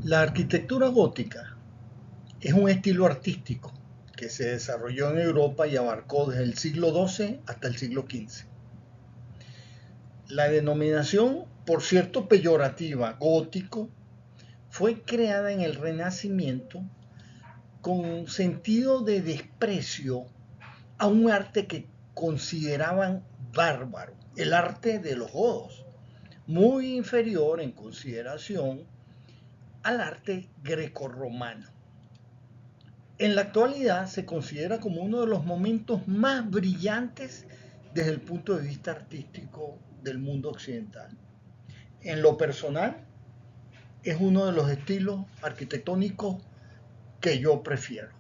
La arquitectura gótica es un estilo artístico que se desarrolló en Europa y abarcó desde el siglo XII hasta el siglo XV. La denominación, por cierto peyorativa, gótico, fue creada en el Renacimiento con sentido de desprecio a un arte que consideraban bárbaro, el arte de los godos, muy inferior en consideración al arte grecorromano. En la actualidad se considera como uno de los momentos más brillantes desde el punto de vista artístico del mundo occidental. En lo personal, es uno de los estilos arquitectónicos que yo prefiero.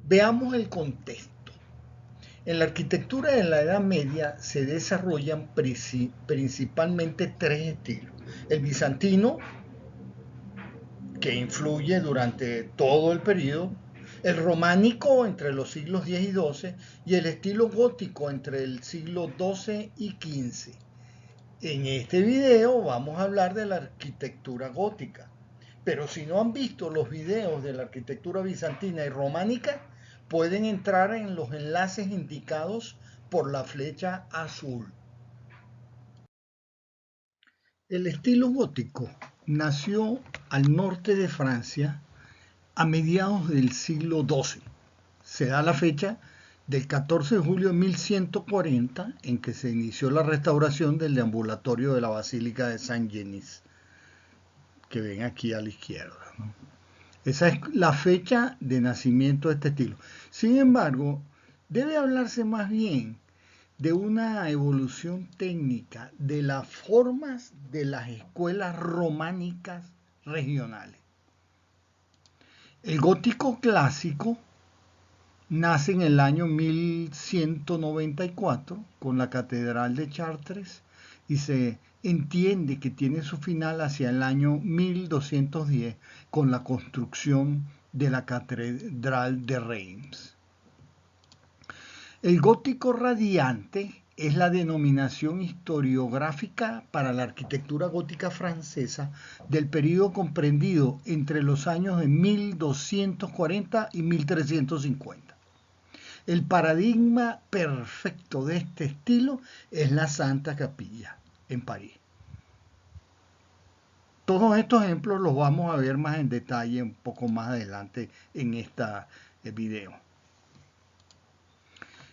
Veamos el contexto. En la arquitectura de la Edad Media se desarrollan principalmente tres estilos. El bizantino, que influye durante todo el periodo, el románico entre los siglos X y XII y el estilo gótico entre el siglo XII y XV. En este video vamos a hablar de la arquitectura gótica, pero si no han visto los videos de la arquitectura bizantina y románica, pueden entrar en los enlaces indicados por la flecha azul. El estilo gótico nació al norte de Francia a mediados del siglo XII. Se da la fecha del 14 de julio de 1140 en que se inició la restauración del deambulatorio de la Basílica de Saint-Denis, que ven aquí a la izquierda, ¿no? Esa es la fecha de nacimiento de este estilo. Sin embargo, debe hablarse más bien de una evolución técnica de las formas de las escuelas románicas regionales. El gótico clásico nace en el año 1194 con la Catedral de Chartres y se entiende que tiene su final hacia el año 1210 con la construcción de la Catedral de Reims. El gótico radiante es la denominación historiográfica para la arquitectura gótica francesa del período comprendido entre los años de 1240 y 1350. El paradigma perfecto de este estilo es la Santa Capilla en París. Todos estos ejemplos los vamos a ver más en detalle un poco más adelante en este video.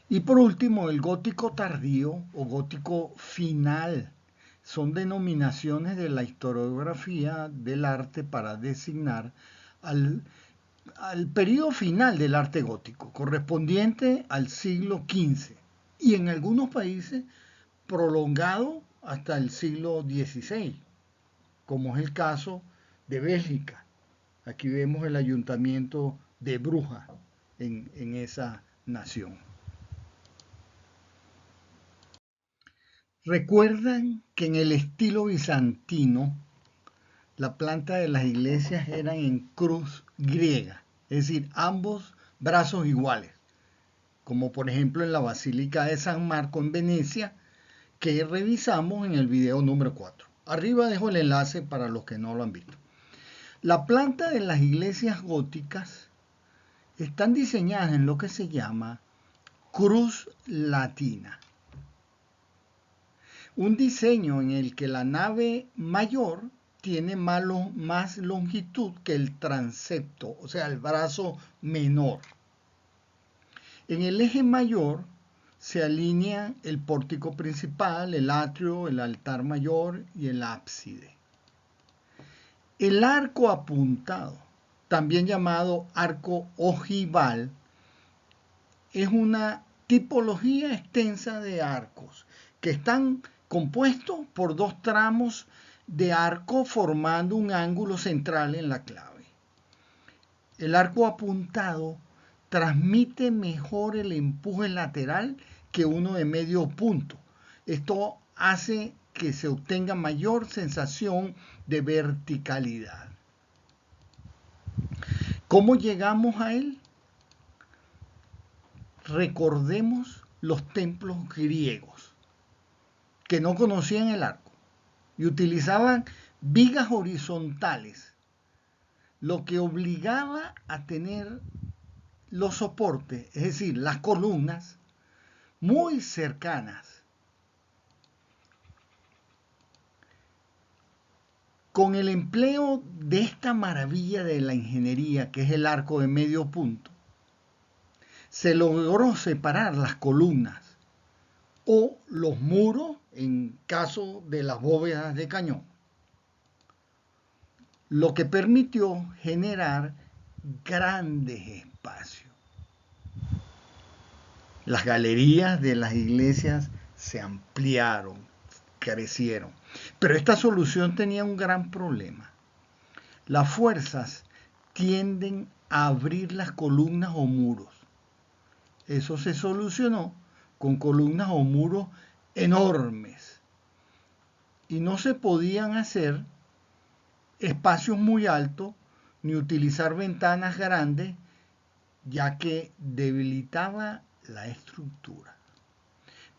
Y por último, el gótico tardío o gótico final son denominaciones de la historiografía del arte para designar al periodo final del arte gótico, correspondiente al siglo XV y en algunos países prolongado hasta el siglo XVI, como es el caso de Bélgica. Aquí vemos el ayuntamiento de Brujas en esa nación. Recuerdan que en el estilo bizantino la planta de las iglesias eran en cruz griega, es decir, ambos brazos iguales, como por ejemplo en la Basílica de San Marco en Venecia, que revisamos en el video número 4. Arriba dejo el enlace para los que no lo han visto. La planta de las iglesias góticas están diseñadas en lo que se llama cruz latina. Un diseño en el que la nave mayor tiene más longitud que el transepto, o sea, el brazo menor. En el eje mayor se alinean el pórtico principal, el atrio, el altar mayor y el ábside. El arco apuntado, también llamado arco ojival, es una tipología extensa de arcos que están compuestos por dos tramos de arco formando un ángulo central en la clave. El arco apuntado transmite mejor el empuje lateral que uno de medio punto. Esto hace que se obtenga mayor sensación de verticalidad. ¿Cómo llegamos a él? Recordemos los templos griegos que no conocían el arco. y utilizaban vigas horizontales, lo que obligaba a tener los soportes, es decir, las columnas, muy cercanas. Con el empleo de esta maravilla de la ingeniería, que es el arco de medio punto, se logró separar las columnas o los muros en caso de las bóvedas de cañón, lo que permitió generar grandes espacios. Las galerías de las iglesias se ampliaron, crecieron. Pero esta solución tenía un gran problema. Las fuerzas tienden a abrir las columnas o muros. Eso se solucionó con columnas o muros enormes. Y no se podían hacer espacios muy altos ni utilizar ventanas grandes, ya que debilitaba la estructura.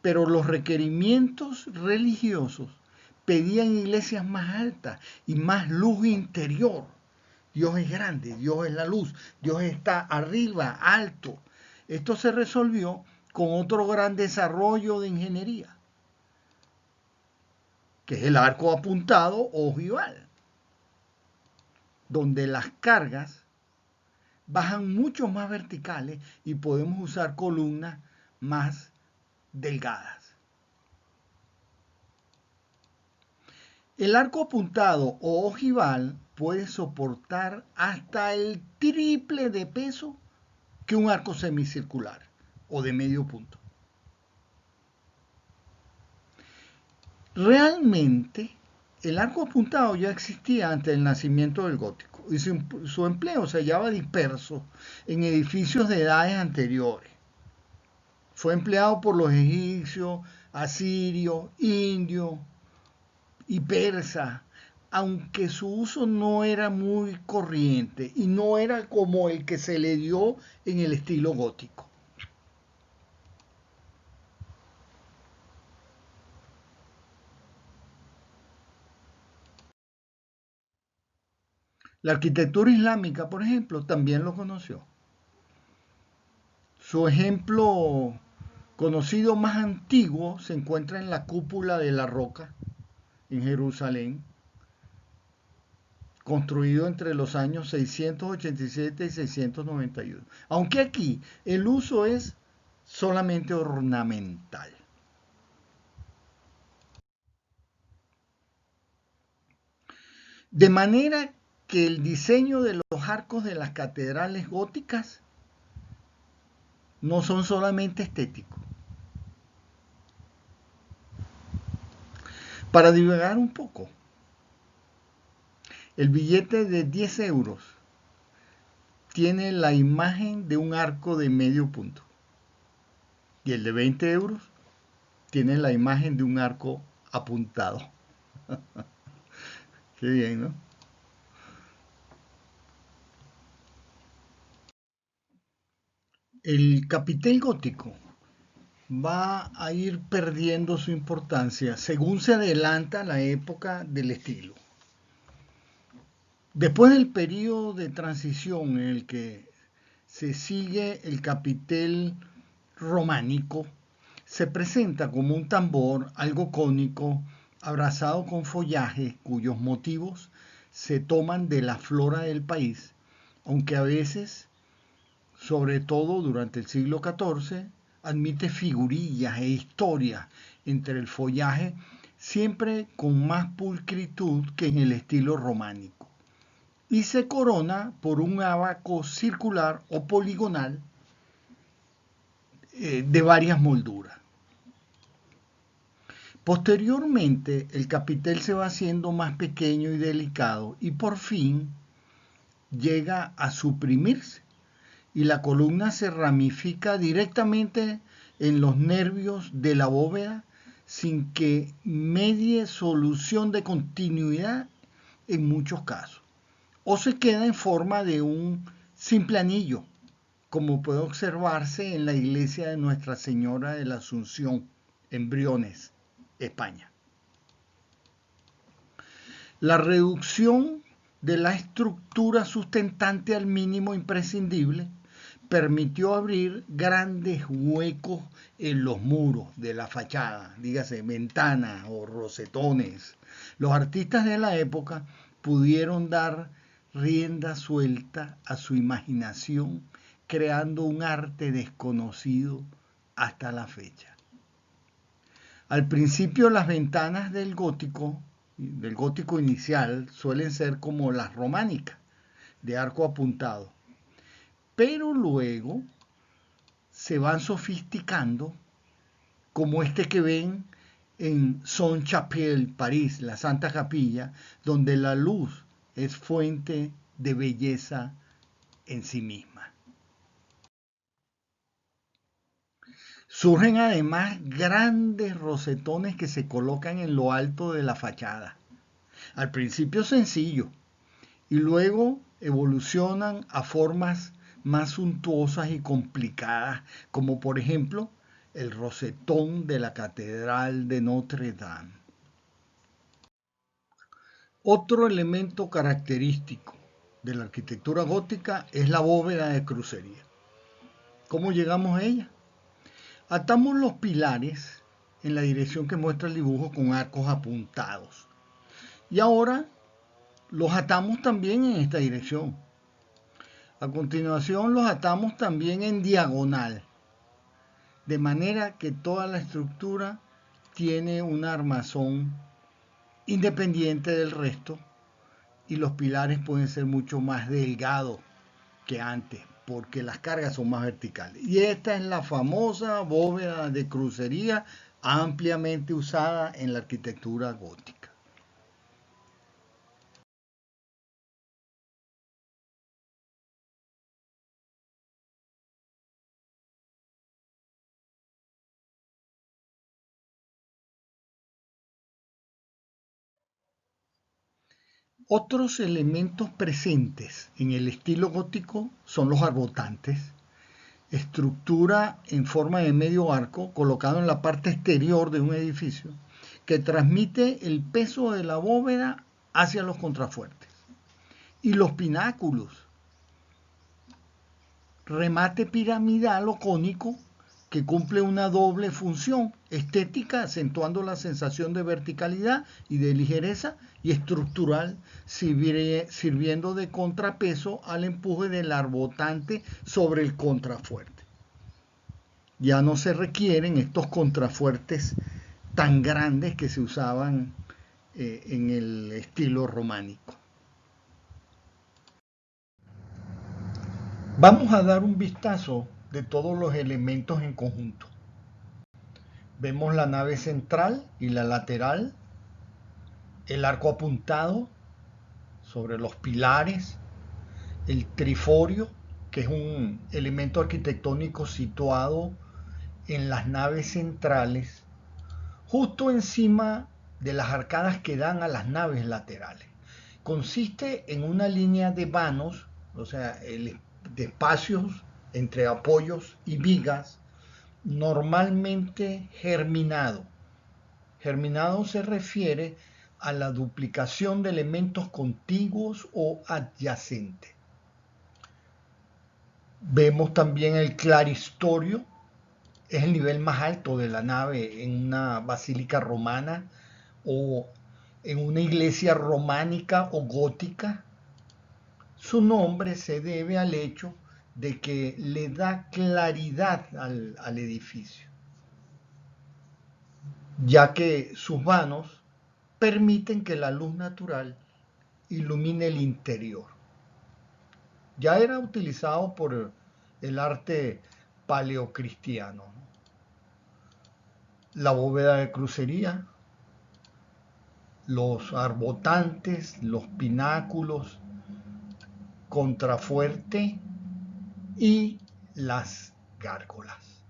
Pero los requerimientos religiosos pedían iglesias más altas y más luz interior. Dios es grande, Dios es la luz, Dios está arriba, alto. Esto se resolvió con otro gran desarrollo de ingeniería, que es el arco apuntado o ojival, donde las cargas bajan mucho más verticales y podemos usar columnas más delgadas. El arco apuntado o ojival puede soportar hasta el triple de peso que un arco semicircular o de medio punto. Realmente, el arco apuntado ya existía antes del nacimiento del gótico y su empleo se hallaba disperso en edificios de edades anteriores. Fue empleado por los egipcios, asirios, indios y persas, aunque su uso no era muy corriente y no era como el que se le dio en el estilo gótico. La arquitectura islámica, por ejemplo, también lo conoció. Su ejemplo conocido más antiguo se encuentra en la cúpula de la Roca, en Jerusalén, construido entre los años 687 y 691. Aunque aquí el uso es solamente ornamental. De manera que el diseño de los arcos de las catedrales góticas no son solamente estéticos. Para divagar un poco, el billete de 10 euros tiene la imagen de un arco de medio punto y el de 20 euros tiene la imagen de un arco apuntado. Qué bien, ¿no? El capitel gótico va a ir perdiendo su importancia según se adelanta la época del estilo. Después del periodo de transición en el que se sigue el capitel románico, se presenta como un tambor algo cónico, abrazado con follaje cuyos motivos se toman de la flora del país, aunque a veces, sobre todo durante el siglo XIV, admite figurillas e historias entre el follaje, siempre con más pulcritud que en el estilo románico, y se corona por un ábaco circular o poligonal de varias molduras. Posteriormente, el capitel se va haciendo más pequeño y delicado y por fin llega a suprimirse y la columna se ramifica directamente en los nervios de la bóveda sin que medie solución de continuidad en muchos casos. O se queda en forma de un simple anillo, como puede observarse en la iglesia de Nuestra Señora de la Asunción, en Briones, España. La reducción de la estructura sustentante al mínimo imprescindible permitió abrir grandes huecos en los muros de la fachada, dígase ventanas o rosetones. Los artistas de la época pudieron dar rienda suelta a su imaginación, creando un arte desconocido hasta la fecha. Al principio las ventanas del gótico inicial, suelen ser como las románicas, de arco apuntado, pero luego se van sofisticando, como este que ven en Sainte-Chapelle, París, la Santa Capilla, donde la luz es fuente de belleza en sí misma. Surgen además grandes rosetones que se colocan en lo alto de la fachada. Al principio sencillo y luego evolucionan a formas más suntuosas y complicadas, como por ejemplo el rosetón de la Catedral de Notre Dame. Otro elemento característico de la arquitectura gótica es la bóveda de crucería. ¿Cómo llegamos a ella? Atamos los pilares en la dirección que muestra el dibujo con arcos apuntados. Y ahora los atamos también en esta dirección. A continuación los atamos también en diagonal, de manera que toda la estructura tiene un armazón independiente del resto y los pilares pueden ser mucho más delgados que antes porque las cargas son más verticales. Y esta es la famosa bóveda de crucería ampliamente usada en la arquitectura gótica. Otros elementos presentes en el estilo gótico son los arbotantes, estructura en forma de medio arco colocado en la parte exterior de un edificio que transmite el peso de la bóveda hacia los contrafuertes. Y los pináculos, remate piramidal o cónico que cumple una doble función estética, acentuando la sensación de verticalidad y de ligereza, y estructural, sirviendo de contrapeso al empuje del arbotante sobre el contrafuerte. Ya no se requieren estos contrafuertes tan grandes que se usaban en el estilo románico. Vamos a dar un vistazo de todos los elementos en conjunto. Vemos la nave central y la lateral, el arco apuntado sobre los pilares, el triforio, que es un elemento arquitectónico situado en las naves centrales, justo encima de las arcadas que dan a las naves laterales. Consiste en una línea de vanos, o sea, de espacios entre apoyos y vigas, normalmente germinado. Germinado se refiere a la duplicación de elementos contiguos o adyacentes. Vemos también el claristorio, es el nivel más alto de la nave en una basílica romana o en una iglesia románica o gótica. Su nombre se debe al hecho de que le da claridad al edificio, ya que sus vanos permiten que la luz natural ilumine el interior. Ya era utilizado por el arte paleocristiano. La bóveda de crucería, los arbotantes, los pináculos, contrafuerte y las gárgolas.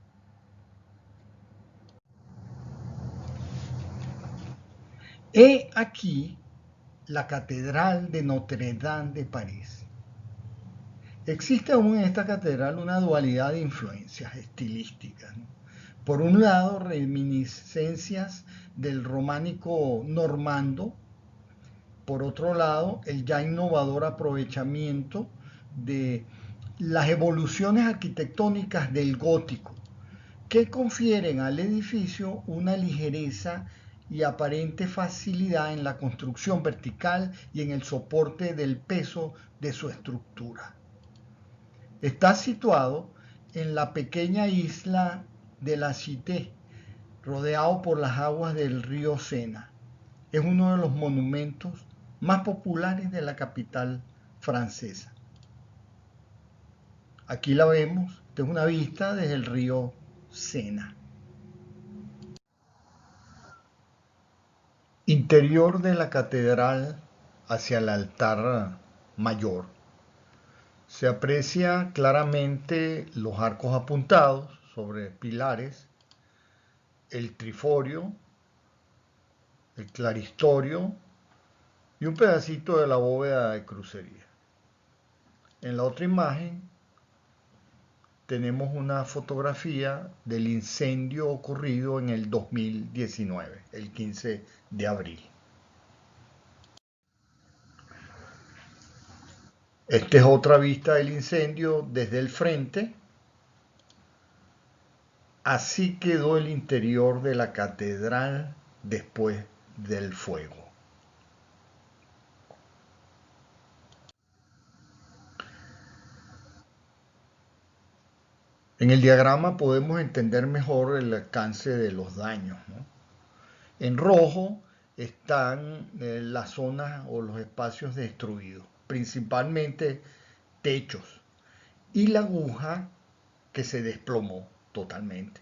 He aquí la Catedral de Notre Dame de París. Existe aún en esta catedral una dualidad de influencias estilísticas, ¿no? Por un lado, reminiscencias del románico normando por otro lado, el ya innovador aprovechamiento de las evoluciones arquitectónicas del gótico, que confieren al edificio una ligereza y aparente facilidad en la construcción vertical y en el soporte del peso de su estructura. Está situado en la pequeña isla de la Cité, rodeado por las aguas del río Sena. Es uno de los monumentos más populares de la capital francesa. Aquí la vemos, esta es una vista desde el río Sena. Interior de la catedral hacia el altar mayor. Se aprecia claramente los arcos apuntados sobre pilares, el triforio, el claristorio y un pedacito de la bóveda de crucería. En la otra imagen tenemos una fotografía del incendio ocurrido en el 2019, el 15 de abril. Esta es otra vista del incendio desde el frente. Así quedó el interior de la catedral después del fuego. En el diagrama podemos entender mejor el alcance de los daños, ¿no? En rojo están las zonas o los espacios destruidos, principalmente techos, y la aguja que se desplomó totalmente.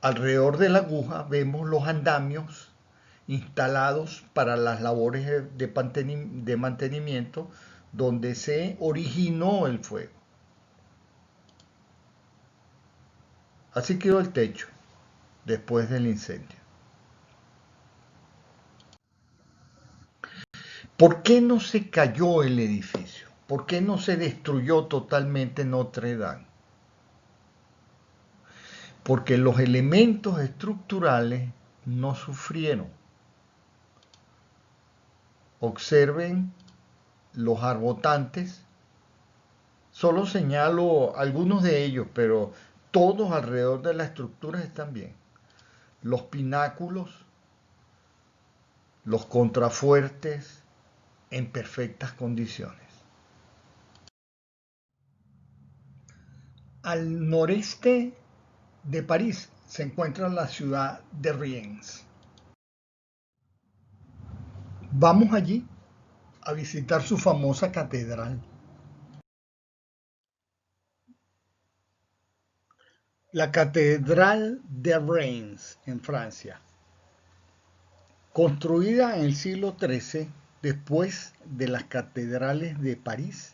Alrededor de la aguja vemos los andamios instalados para las labores de mantenimiento donde se originó el fuego. Así quedó el techo después del incendio. ¿Por qué no se cayó el edificio? ¿Por qué no se destruyó totalmente Notre Dame? Porque los elementos estructurales no sufrieron. Observen los arbotantes. Solo señalo algunos de ellos, pero todos alrededor de la estructura están bien. Los pináculos, los contrafuertes en perfectas condiciones. Al noreste de París se encuentra la ciudad de Reims. Vamos allí a visitar su famosa catedral. La Catedral de Reims, en Francia, construida en el siglo XIII después de las catedrales de París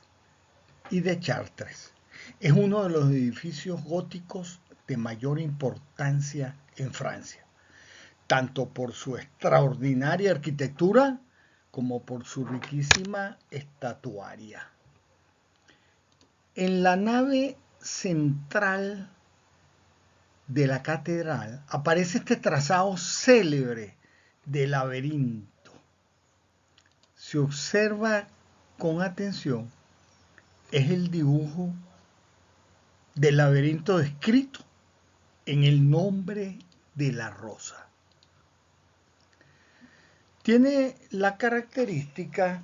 y de Chartres. Es uno de los edificios góticos de mayor importancia en Francia, tanto por su extraordinaria arquitectura como por su riquísima estatuaria. En la nave central de la catedral aparece este trazado célebre de laberinto. Si observa con atención, es el dibujo del laberinto descrito en el nombre de la rosa. Tiene la característica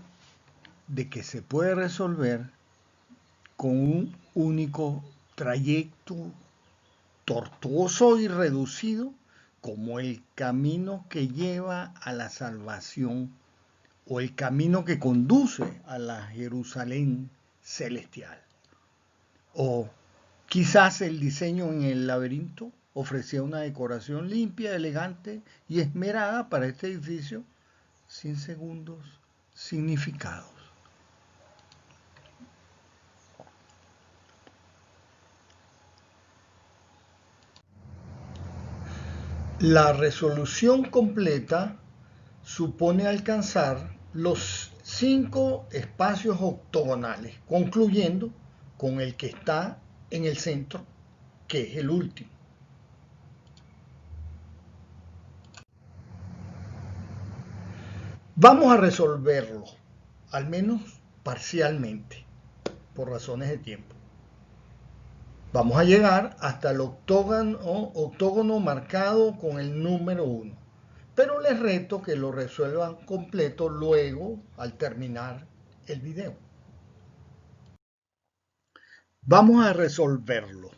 de que se puede resolver con un único trayecto tortuoso y reducido como el camino que lleva a la salvación o el camino que conduce a la Jerusalén celestial. O quizás el diseño en el laberinto ofrecía una decoración limpia, elegante y esmerada para este edificio sin segundos significados. La resolución completa supone alcanzar los 5 espacios octogonales, concluyendo con el que está en el centro, que es el último. Vamos a resolverlo, al menos parcialmente, por razones de tiempo. Vamos a llegar hasta el octógono marcado con el número 1. Pero les reto que lo resuelvan completo luego al terminar el video. Vamos a resolverlo.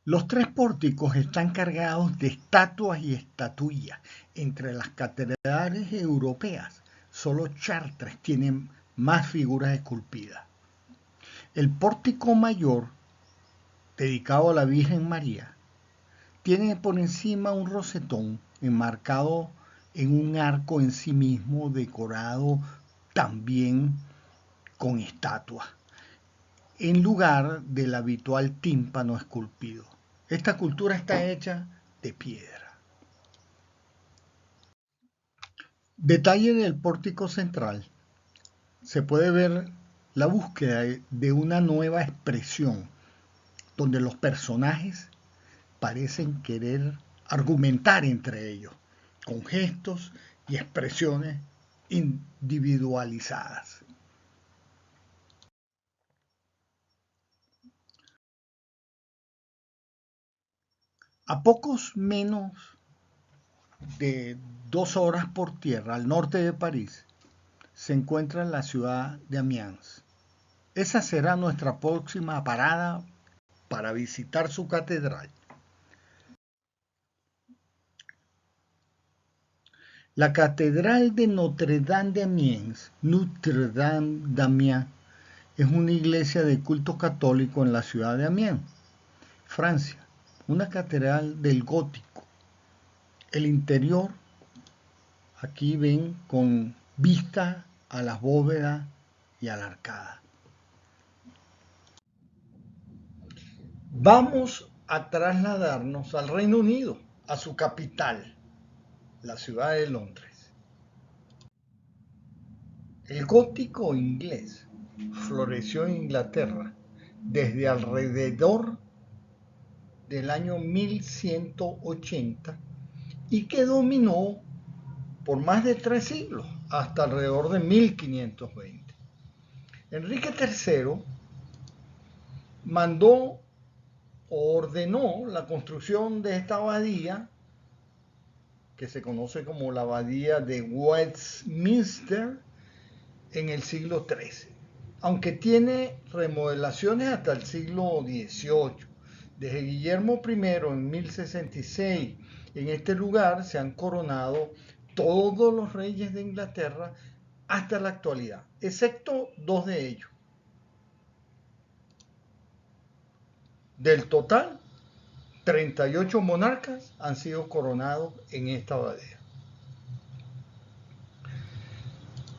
Los tres pórticos están cargados de estatuas y estatuillas. Entre las catedrales europeas, solo Chartres tiene más figuras esculpidas. El pórtico mayor, dedicado a la Virgen María, tiene por encima un rosetón enmarcado en un arco en sí mismo, decorado también con estatuas, en lugar del habitual tímpano esculpido. Esta cultura está hecha de piedra. Detalle del pórtico central. Se puede ver la búsqueda de una nueva expresión, donde los personajes parecen querer argumentar entre ellos, con gestos y expresiones individualizadas. A pocos menos de 2 horas por tierra al norte de París se encuentra la ciudad de Amiens. Esa será nuestra próxima parada para visitar su catedral. La catedral de Notre-Dame de Amiens, Notre-Dame d'Amiens, es una iglesia de culto católico en la ciudad de Amiens, Francia, una catedral del gótico. El interior, aquí ven, con vista a las bóvedas y a la arcada. Vamos a trasladarnos al Reino Unido, a su capital, la ciudad de Londres. El gótico inglés floreció en Inglaterra desde alrededor del año 1180 y que dominó por más de 3 siglos, hasta alrededor de 1520. Enrique III mandó o ordenó la construcción de esta abadía, que se conoce como la abadía de Westminster, en el siglo XIII, aunque tiene remodelaciones hasta el siglo XVIII. Desde Guillermo I en 1066, en este lugar se han coronado todos los reyes de Inglaterra hasta la actualidad, excepto 2 de ellos. Del total, 38 monarcas han sido coronados en esta abadía.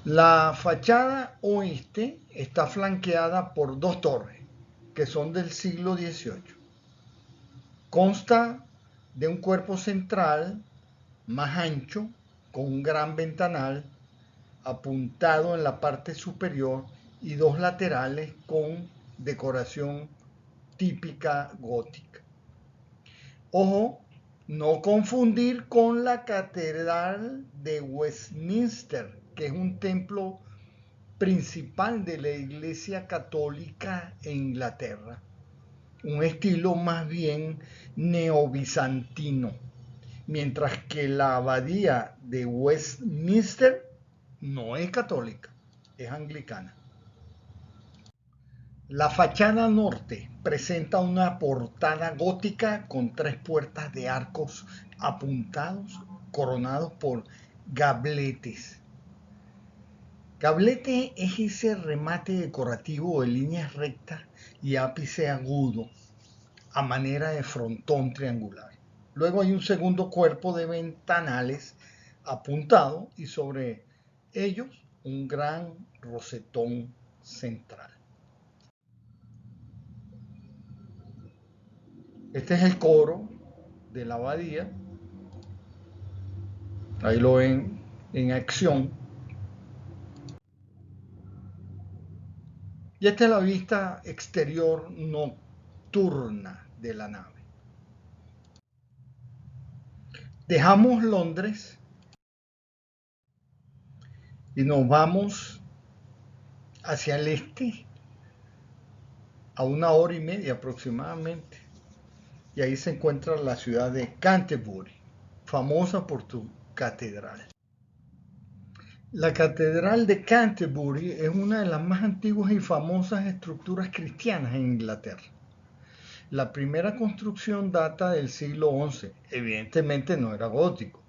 La fachada oeste está flanqueada por 2 torres, que son del siglo XVIII. Consta de un cuerpo central más ancho, con un gran ventanal apuntado en la parte superior y 2 laterales con decoración típica gótica. Ojo, no confundir con la Catedral de Westminster, que es un templo principal de la Iglesia Católica en Inglaterra, un estilo más bien neobizantino, mientras que la abadía de Westminster no es católica, es anglicana. La fachada norte presenta una portada gótica con 3 puertas de arcos apuntados coronados por gabletes. Gablete es ese remate decorativo de líneas rectas y ápice agudo a manera de frontón triangular. Luego hay un segundo cuerpo de ventanales apuntado y sobre ellos un gran rosetón central. Este es el coro de la abadía. Ahí lo ven en acción. Y esta es la vista exterior nocturna de la nave. Dejamos Londres y nos vamos hacia el este a 1 hora y media aproximadamente. Y ahí se encuentra la ciudad de Canterbury, famosa por su catedral. La catedral de Canterbury es una de las más antiguas y famosas estructuras cristianas en Inglaterra. La primera construcción data del siglo XI, evidentemente no era gótico,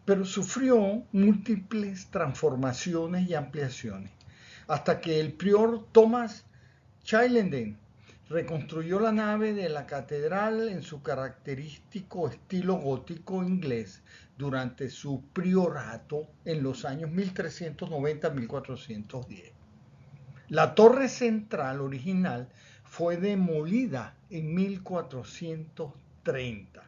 pero sufrió múltiples transformaciones y ampliaciones, hasta que el prior Thomas Chilenden reconstruyó la nave de la catedral en su característico estilo gótico inglés durante su priorato en los años 1390-1410. La torre central original fue demolida en 1430.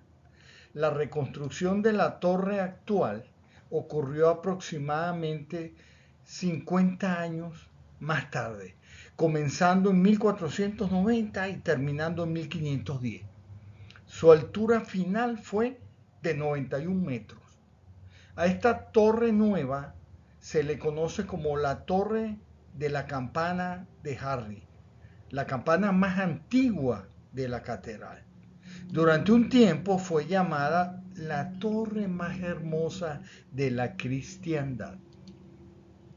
La reconstrucción de la torre actual ocurrió aproximadamente 50 años más tarde, comenzando en 1490 y terminando en 1510. Su altura final fue de 91 metros. A esta torre nueva se le conoce como la Torre de la Campana de Harry, la campana más antigua de la catedral. Durante un tiempo fue llamada la torre más hermosa de la cristiandad.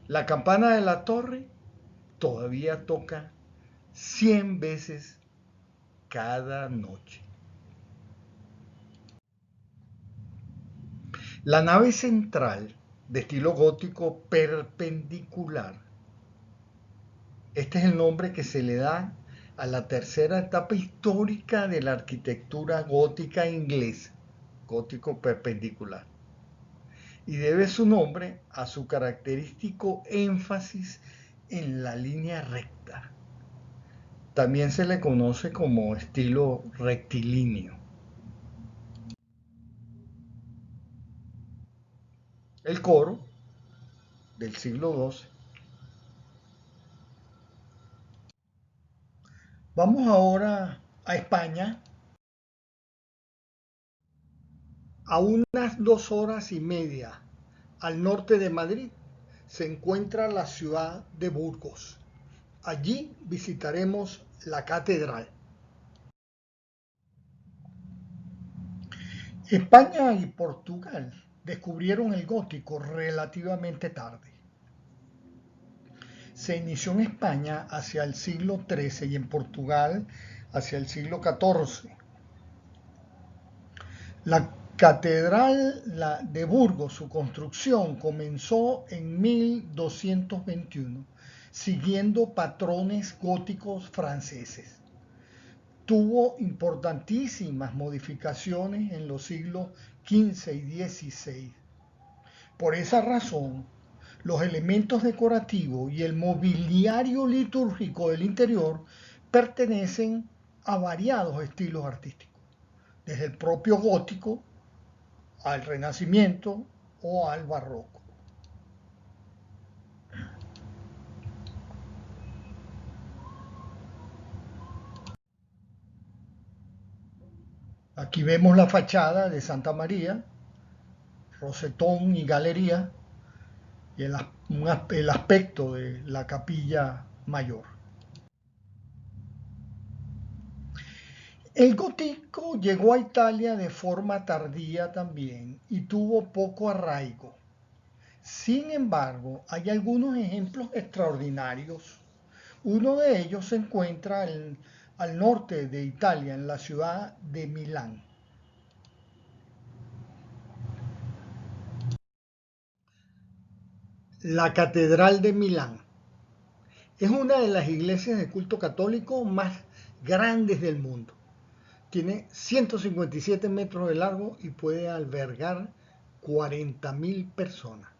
La campana de la torre todavía toca 100 veces cada noche. La nave central, de estilo gótico perpendicular, este es el nombre que se le da a la tercera etapa histórica de la arquitectura gótica inglesa, gótico perpendicular, y debe su nombre a su característico énfasis en la línea recta. También se le conoce como estilo rectilíneo. El coro del siglo XII. Vamos ahora a España. A unas 2 horas y media al norte de Madrid se encuentra la ciudad de Burgos. Allí visitaremos la catedral. España y Portugal descubrieron el gótico relativamente tarde. Se inició en España hacia el siglo XIII y en Portugal hacia el siglo XIV. La catedral de Burgos, su construcción comenzó en 1221, siguiendo patrones góticos franceses. Tuvo importantísimas modificaciones en los siglos XV y XVI. Por esa razón, los elementos decorativos y el mobiliario litúrgico del interior pertenecen a variados estilos artísticos, desde el propio gótico al renacimiento o al barroco. Aquí vemos la fachada de Santa María, rosetón y galería, y el aspecto de la capilla mayor. El gótico llegó a Italia de forma tardía también y tuvo poco arraigo. Sin embargo, hay algunos ejemplos extraordinarios. Uno de ellos se encuentra al norte de Italia, en la ciudad de Milán. La Catedral de Milán es una de las iglesias de culto católico más grandes del mundo. Tiene 157 metros de largo y puede albergar 40.000 personas.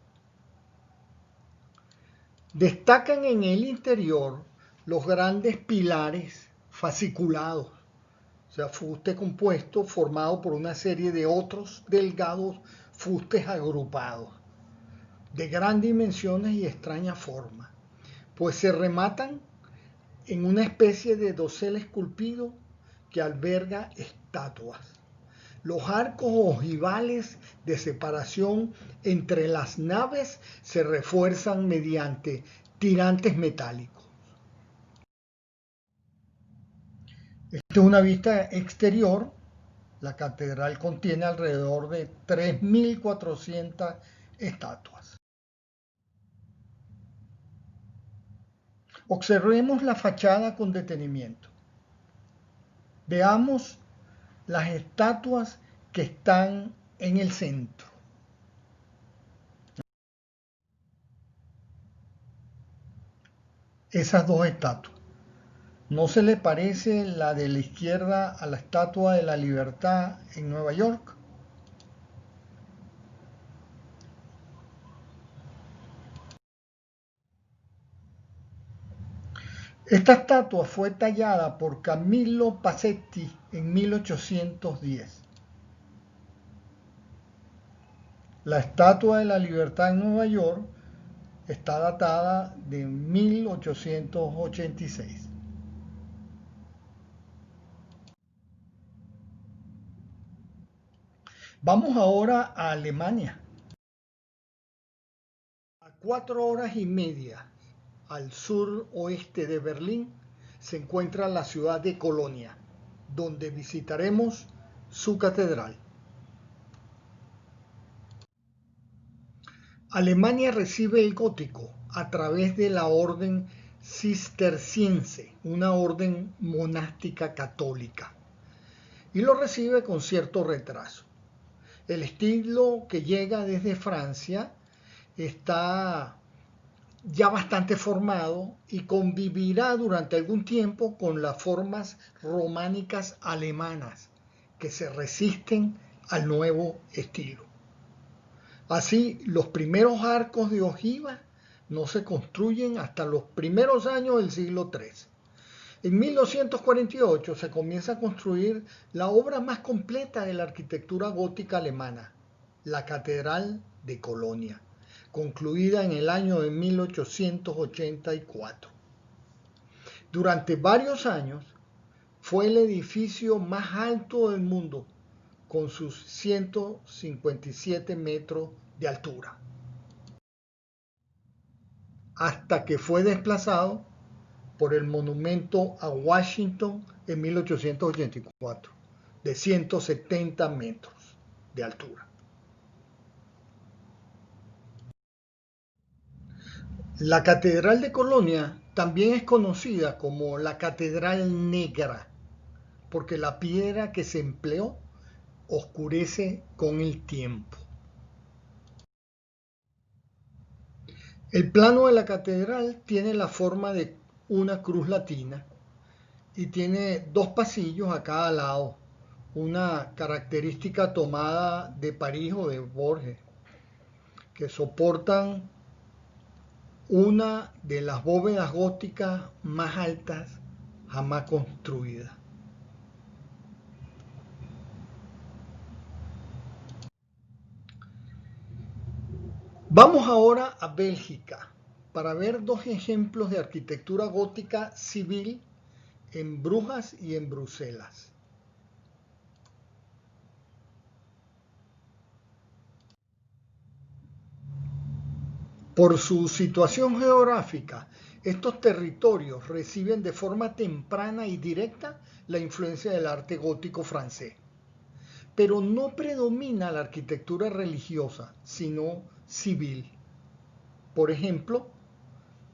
Destacan en el interior los grandes pilares fasciculados, o sea, fuste compuesto formado por una serie de otros delgados fustes agrupados, de gran dimensiones y extraña forma, pues se rematan en una especie de dosel esculpido que alberga estatuas. Los arcos ojivales de separación entre las naves se refuerzan mediante tirantes metálicos. Esta es una vista exterior. La catedral contiene alrededor de 3.400 estatuas. Observemos la fachada con detenimiento. Veamos las estatuas que están en el centro. Esas dos estatuas. ¿No se le parece la de la izquierda a la Estatua de la Libertad en Nueva York? Esta estatua fue tallada por Camillo Passetti en 1810. La Estatua de la Libertad en Nueva York está datada de 1886. Vamos ahora a Alemania. A 4 horas y media al sur-oeste de Berlín se encuentra la ciudad de Colonia, donde visitaremos su catedral. Alemania recibe el gótico a través de la orden cisterciense, una orden monástica católica, y lo recibe con cierto retraso. El estilo que llega desde Francia está ya bastante formado y convivirá durante algún tiempo con las formas románicas alemanas que se resisten al nuevo estilo. Así, los primeros arcos de ojiva no se construyen hasta los primeros años del siglo III. En 1248 se comienza a construir la obra más completa de la arquitectura gótica alemana, la Catedral de Colonia, concluida en el año de 1884. Durante varios años fue el edificio más alto del mundo, con sus 157 metros de altura, hasta que fue desplazado por el monumento a Washington en 1884, de 170 metros de altura. La Catedral de Colonia también es conocida como la Catedral Negra, porque la piedra que se empleó oscurece con el tiempo. El plano de la catedral tiene la forma de una cruz latina y tiene dos pasillos a cada lado, una característica tomada de París o de Borges, que soportan una de las bóvedas góticas más altas jamás construidas. Vamos ahora a Bélgica para ver dos ejemplos de arquitectura gótica civil en Brujas y en Bruselas. Por su situación geográfica, estos territorios reciben de forma temprana y directa la influencia del arte gótico francés. Pero no predomina la arquitectura religiosa, sino civil. Por ejemplo,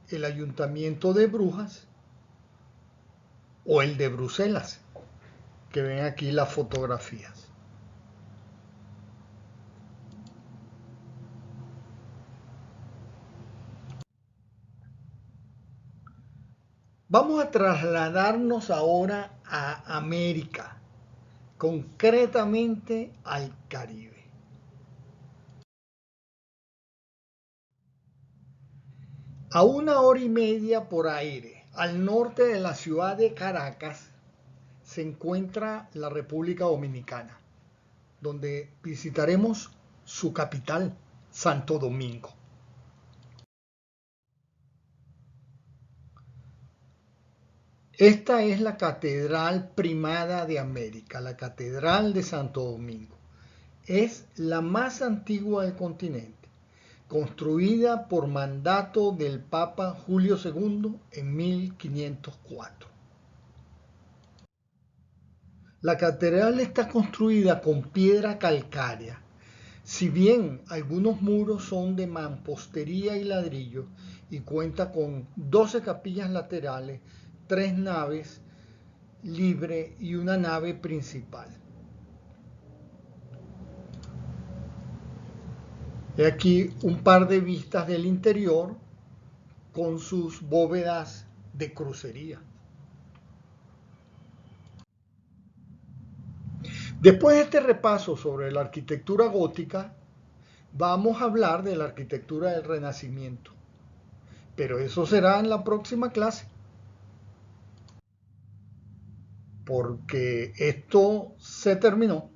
el Ayuntamiento de Brujas o el de Bruselas, que ven aquí las fotografías. Vamos a trasladarnos ahora a América, concretamente al Caribe. A 1 hora y media por aire, al norte de la ciudad de Caracas, se encuentra la República Dominicana, donde visitaremos su capital, Santo Domingo. Esta es la Catedral Primada de América, la Catedral de Santo Domingo. Es la más antigua del continente, construida por mandato del Papa Julio II en 1504. La catedral está construida con piedra calcárea. Si bien algunos muros son de mampostería y ladrillo y cuenta con 12 capillas laterales, 3 naves libre y una nave principal. He aquí un par de vistas del interior con sus bóvedas de crucería. Después de este repaso sobre la arquitectura gótica, vamos a hablar de la arquitectura del Renacimiento. Pero eso será en la próxima clase, porque esto se terminó.